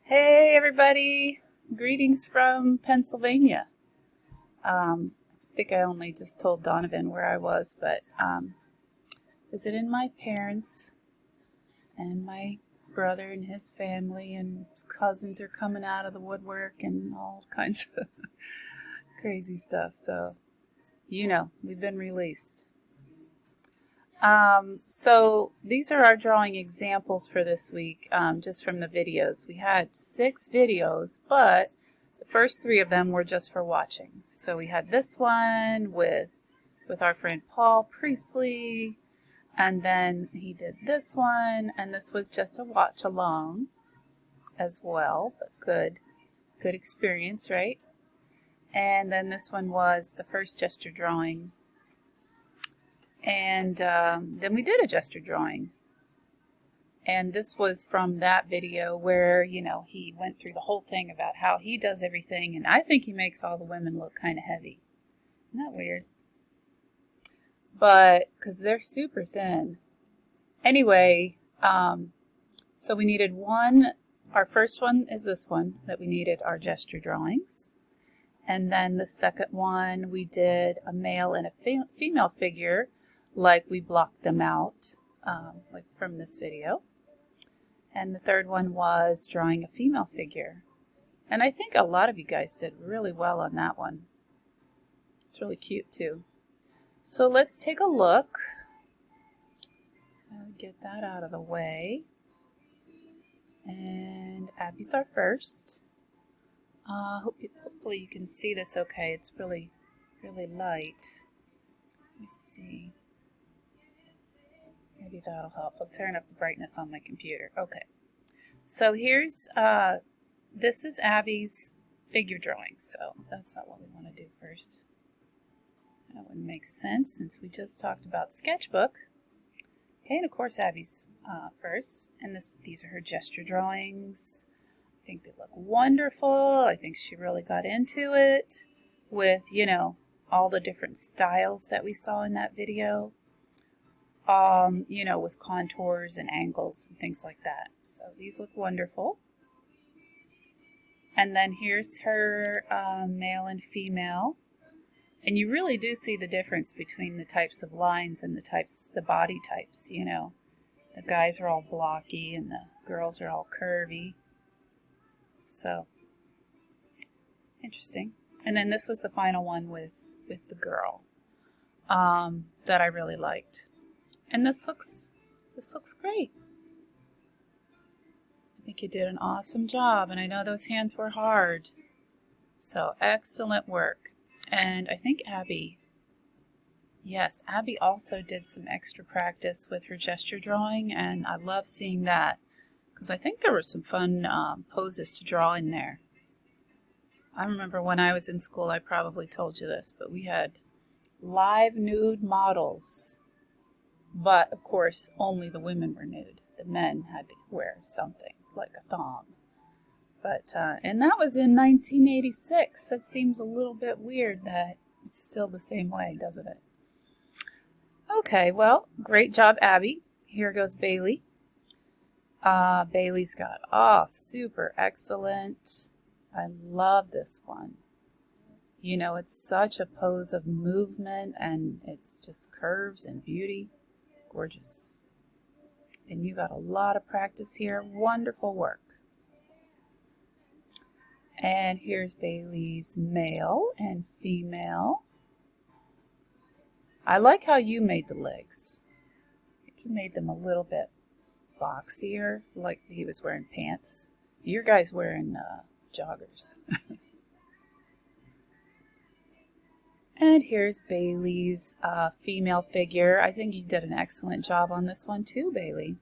Hey everybody! Greetings from Pennsylvania. I think I only just told Donovan where I was, but visiting my parents and my brother and his family, and his cousins are coming out of the woodwork and all kinds of crazy stuff. So, we've been released. So these are our drawing examples for this week, just from the videos. We had 6 videos, but the first 3 of them were just for watching. So we had this one with our friend Paul Priestley, and then he did this one, and this was just a watch along as well, but good experience, right? And then this one was the first gesture drawing. And then we did a gesture drawing. And this was from that video where, he went through the whole thing about how he does everything. And I think he makes all the women look kind of heavy. Isn't that weird? But, because they're super thin. Anyway, so we needed one. Our first one is this one that we needed our gesture drawings. And then the second one, we did a male and a female figure, like we blocked them out, like from this video. And the third one was drawing a female figure. And I think a lot of you guys did really well on that one. It's really cute too. So let's take a look. I'll get that out of the way. And Abby's our first. Hopefully you can see this okay. It's really, really light. Let me see. Maybe that'll help. I'll turn up the brightness on my computer. Okay. So here's, this is Abby's figure drawing. So that's not what we want to do first. That wouldn't make sense since we just talked about sketchbook. Okay, and of course Abby's first. And these are her gesture drawings. I think they look wonderful. I think she really got into it with, all the different styles that we saw in that video. With contours and angles and things like that. So these look wonderful. And then here's her male and female. And you really do see the difference between the types of lines and the body types, The guys are all blocky and the girls are all curvy. So, interesting. And then this was the final one with the girl that I really liked. And this looks great. I think you did an awesome job, and I know those hands were hard. So excellent work. And I think Abby also did some extra practice with her gesture drawing, and I love seeing that because I think there were some fun poses to draw in there. I remember when I was in school, I probably told you this, but we had live nude models. But, of course, only the women were nude. The men had to wear something, like a thong. But, and that was in 1986. That seems a little bit weird that it's still the same way, doesn't it? Okay, well, great job, Abby. Here goes Bailey. Bailey's got, super excellent. I love this one. It's such a pose of movement, and it's just curves and beauty. Gorgeous. And you got a lot of practice here. Wonderful work. And here's Bailey's male and female. I like how you made the legs. I think you made them a little bit boxier, like he was wearing pants. Your guy's wearing joggers. And here's Bailey's female figure. I think you did an excellent job on this one too, Bailey.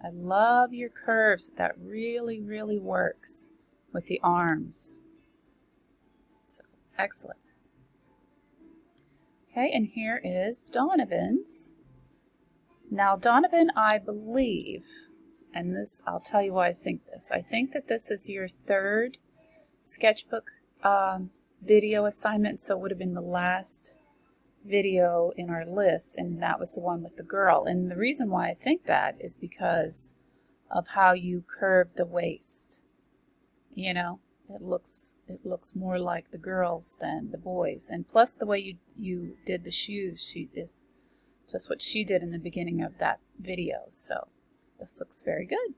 I love your curves. That really, really works with the arms. So, excellent. Okay, and here is Donovan's. Now, Donovan, I believe, and this, I'll tell you why I think this. I think that this is your third sketchbook video assignment, so it would have been the last video in our list, and that was the one with the girl. And the reason why I think that is because of how you curved the waist. you know, it looks more like the girls than the boys. And plus the way you did the shoes, she is just what she did in the beginning of that video. So this looks very good.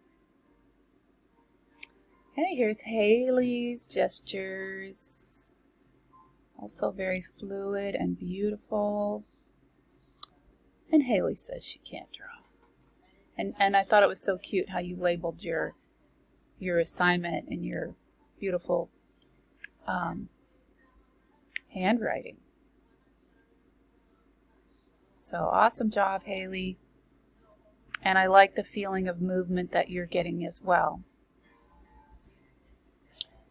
Okay, here's Haley's gestures. Also very fluid and beautiful. And Haley says she can't draw. And I thought it was so cute how you labeled your assignment and your beautiful handwriting. So awesome job, Haley. And I like the feeling of movement that you're getting as well.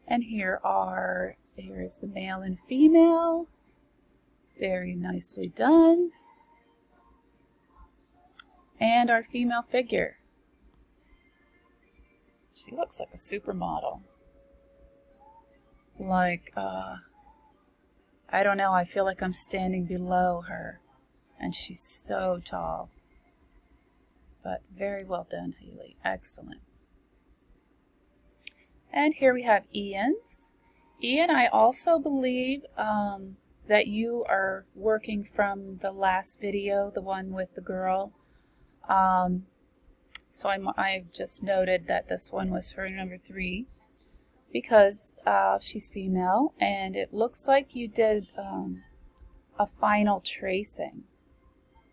And here's the male and female. Very nicely done. And our female figure. She looks like a supermodel. Like, I don't know, I feel like I'm standing below her. And she's so tall. But very well done, Haley. Excellent. And here we have Ian's. Ian, I also believe that you are working from the last video, the one with the girl. So I've just noted that this one was for number 3 because she's female, and it looks like you did a final tracing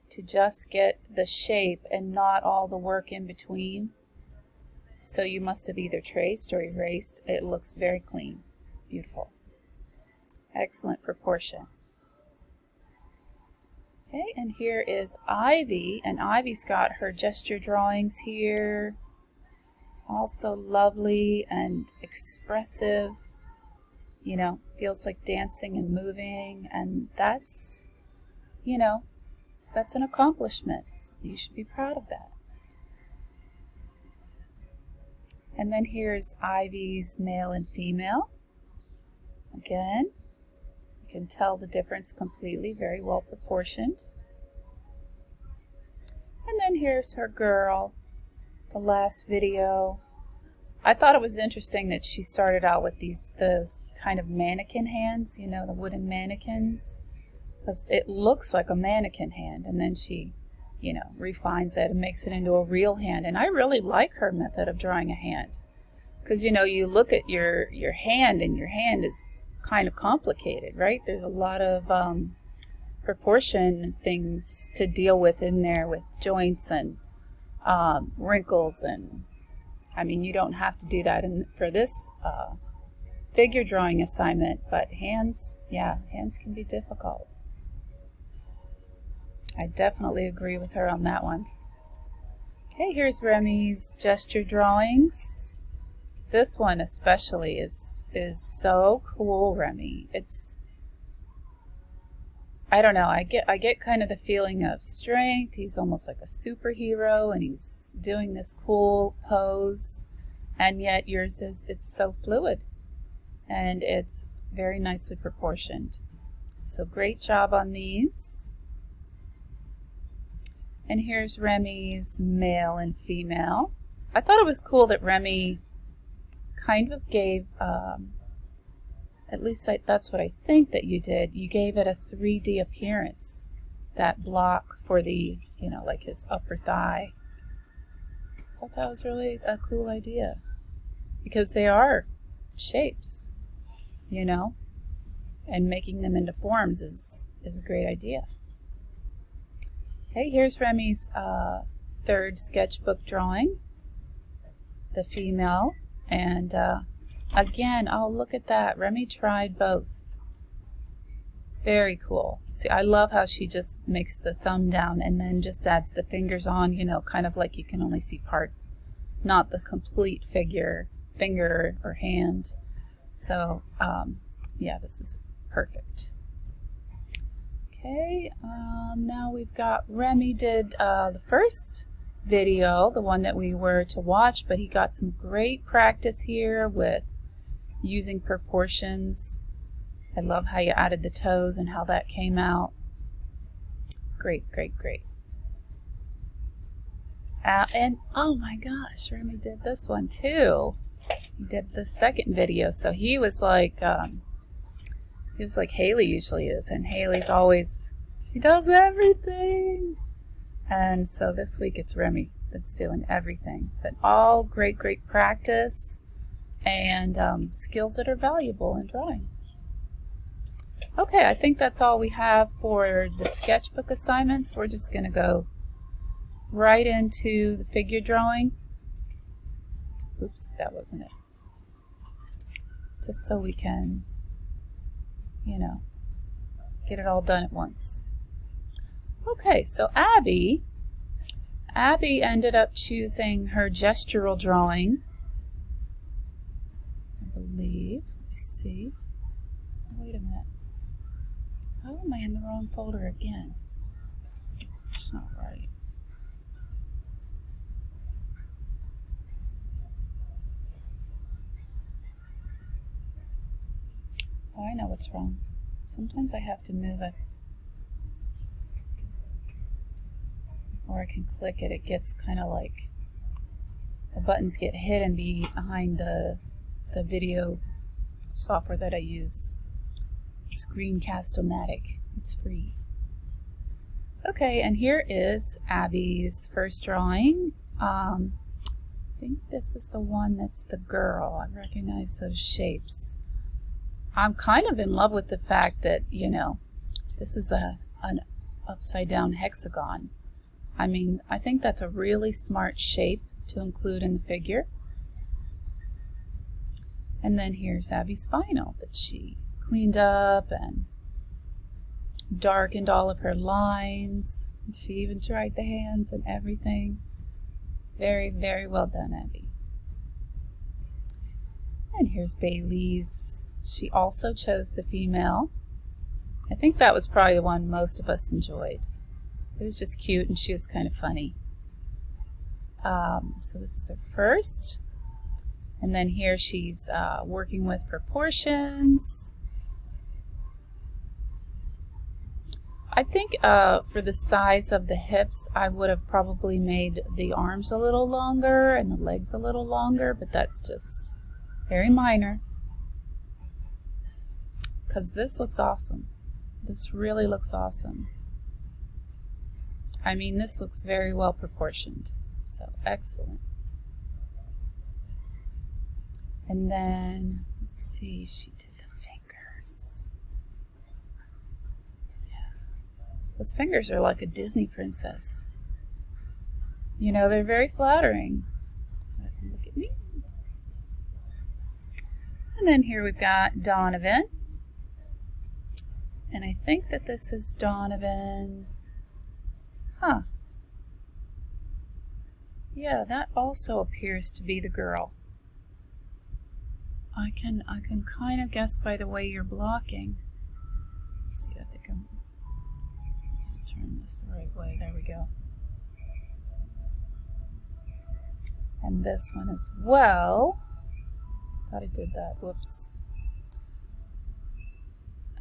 to just get the shape and not all the work in between. So you must have either traced or erased. It looks very clean. Beautiful. Excellent proportion. Okay, and here is Ivy, and Ivy's got her gesture drawings here. Also lovely and expressive. You know, feels like dancing and moving, and that's, you know, that's an accomplishment. You should be proud of that. And then here's Ivy's male and female. Again, you can tell the difference completely, very well proportioned. And then here's her girl, the last video. I thought it was interesting that she started out with those kind of mannequin hands, you know, the wooden mannequins. Because it looks like a mannequin hand, and then she, you know, refines it and makes it into a real hand. And I really like her method of drawing a hand. Because, you know, you look at your hand, and your hand is kind of complicated, right? There's a lot of proportion things to deal with in there, with joints and wrinkles, and I mean, you don't have to do that for this figure drawing assignment, but hands, yeah, hands can be difficult. I definitely agree with her on that one. Okay, here's Remy's gesture drawings. This one especially is so cool, Remy. It's, I don't know, I get kind of the feeling of strength. He's almost like a superhero, and he's doing this cool pose, and yet yours is, it's so fluid, and it's very nicely proportioned. So great job on these. And here's Remy's male and female. I thought it was cool that Remy kind of gave, at least that's what I think that you did, you gave it a 3D appearance, that block for the, you know, like his upper thigh. I thought that was really a cool idea, because they are shapes, you know, and making them into forms is a great idea. Okay, here's Remy's third sketchbook drawing, the female, and again, oh, look at that. Remy tried both. Very cool. See, I love how she just makes the thumb down and then just adds the fingers on, you know, kind of like you can only see parts, not the complete finger or hand. So, yeah, this is perfect. Okay, now we've got Remy did the first video, the one that we were to watch, but he got some great practice here with using proportions. I love how you added the toes and how that came out. Great, great, great. And oh my gosh, Remy did this one too. He did the second video, so he was like Haley usually is, and Haley's always, she does everything. And so this week it's Remy that's doing everything, but all great practice and skills that are valuable in drawing. Okay, I think that's all we have for the sketchbook assignments. We're just going to go right into the figure drawing. Oops, that wasn't it. Just so we can, you know, get it all done at once. Okay, so Abby ended up choosing her gestural drawing, I believe. Let's see. Wait a minute. How am I in the wrong folder again? It's not right. Oh, I know what's wrong. Sometimes I have to move it. Or I can click it. It gets kind of like the buttons get hidden behind the video software that I use. Screencast-O-Matic. It's free. Okay, and here is Abby's first drawing. I think this is the one that's the girl. I recognize those shapes. I'm kind of in love with the fact that, you know, this is an upside down hexagon. I mean, I think that's a really smart shape to include in the figure. And then here's Abby's final that she cleaned up and darkened all of her lines. She even tried the hands and everything. Very, very well done, Abby. And here's Bailey's. She also chose the female. I think that was probably the one most of us enjoyed. It was just cute and she was kind of funny. So this is her first. And then here she's working with proportions. I think for the size of the hips, I would have probably made the arms a little longer and the legs a little longer, but that's just very minor. Because this looks awesome. This really looks awesome. I mean, this looks very well proportioned. So, excellent. And then, let's see, she did the fingers. Yeah. Those fingers are like a Disney princess. You know, they're very flattering. Look at me. And then here we've got Donovan. And I think that this is Donovan. Huh. Yeah, that also appears to be the girl. I can kind of guess by the way you're blocking. Let's see, I think I'm just turn this the right way. There we go. And this one as well. Thought I did that. Whoops.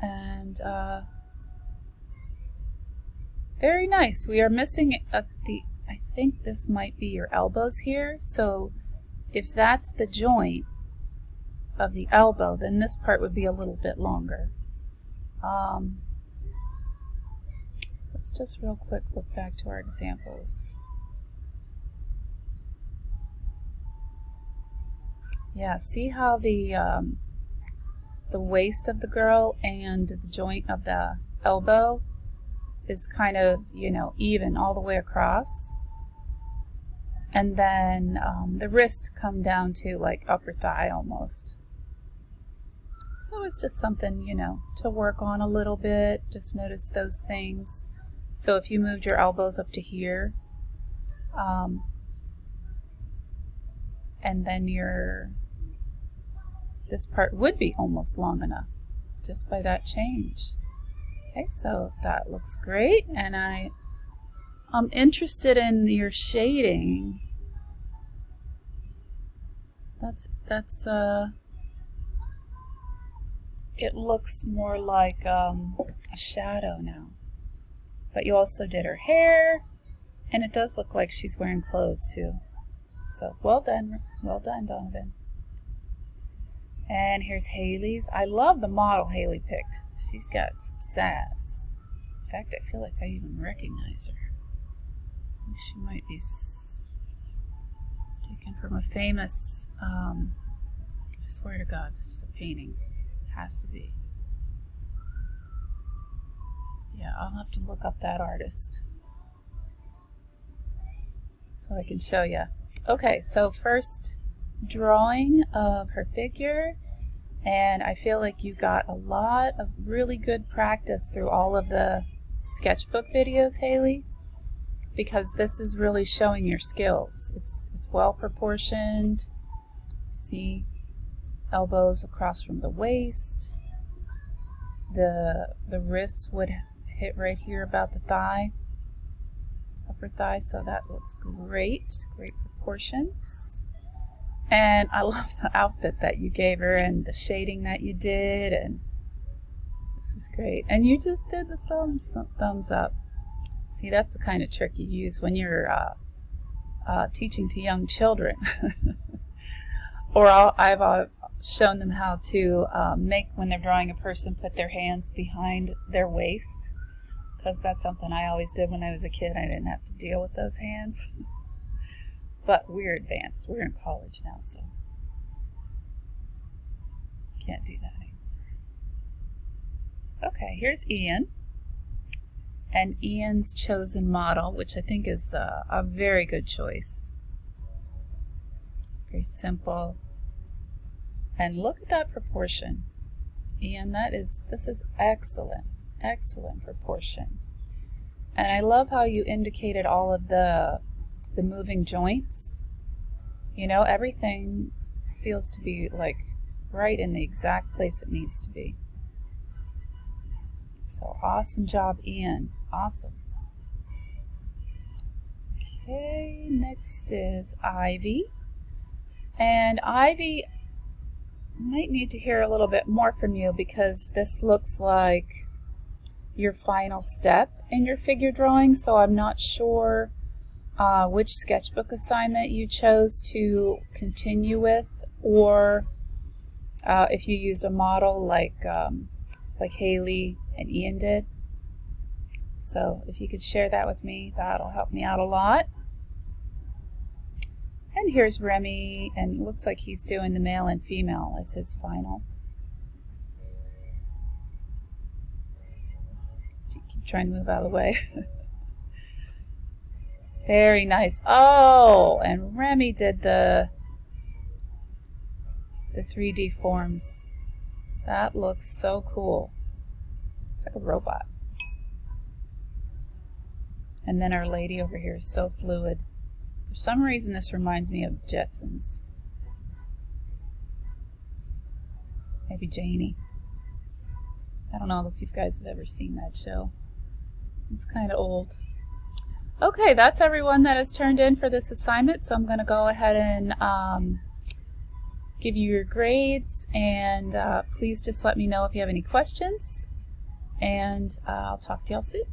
And very nice. We are missing at the, I think this might be your elbows here. So if that's the joint of the elbow, then this part would be a little bit longer. Let's just real quick look back to our examples. Yeah, see how the waist of the girl and the joint of the elbow is kind of, you know, even all the way across. And then the wrists come down to like upper thigh almost. So it's just something, you know, to work on a little bit. Just notice those things. So if you moved your elbows up to here, and then this part would be almost long enough just by that change. Okay, so that looks great, and I'm interested in your shading. That's it looks more like a shadow now. But you also did her hair, and it does look like she's wearing clothes too. So well done, Donovan. And here's Haley's. I love the model Haley picked. She's got some sass. In fact, I feel like I even recognize her. I think she might be taken from a famous, I swear to God, this is a painting. It has to be. Yeah, I'll have to look up that artist so I can show you. Okay, so first drawing of her figure, and I feel like you got a lot of really good practice through all of the sketchbook videos, Haley, because this is really showing your skills. It's well proportioned. See, elbows across from the waist. The wrists would hit right here about the thigh, upper thigh, so that looks great. Great proportions. And I love the outfit that you gave her and the shading that you did, and this is great. And you just did the thumbs up. See, that's the kind of trick you use when you're teaching to young children. Or I've shown them how to make, when they're drawing a person, put their hands behind their waist, because that's something I always did when I was a kid. I didn't have to deal with those hands. But we're advanced. We're in college now, so can't do that anymore. Okay, here's Ian. And Ian's chosen model, which I think is a very good choice. Very simple. And look at that proportion. Ian, this is excellent. Excellent proportion. And I love how you indicated all of the moving joints. You know, everything feels to be like right in the exact place it needs to be. So awesome job, Ian. Awesome. Okay, next is Ivy. And Ivy, might need to hear a little bit more from you, because this looks like your final step in your figure drawing, so I'm not sure which sketchbook assignment you chose to continue with, or if you used a model like Haley and Ian did. So if you could share that with me, that'll help me out a lot. And here's Remy, and it looks like he's doing the male and female as his final. Keep trying to move out of the way. Very nice. Oh, and Remy did the 3D forms. That looks so cool. It's like a robot. And then our lady over here is so fluid. For some reason, this reminds me of the Jetsons. Maybe Janie. I don't know if you guys have ever seen that show. It's kind of old. Okay, that's everyone that has turned in for this assignment, so I'm going to go ahead and give you your grades, and please just let me know if you have any questions, and I'll talk to y'all soon.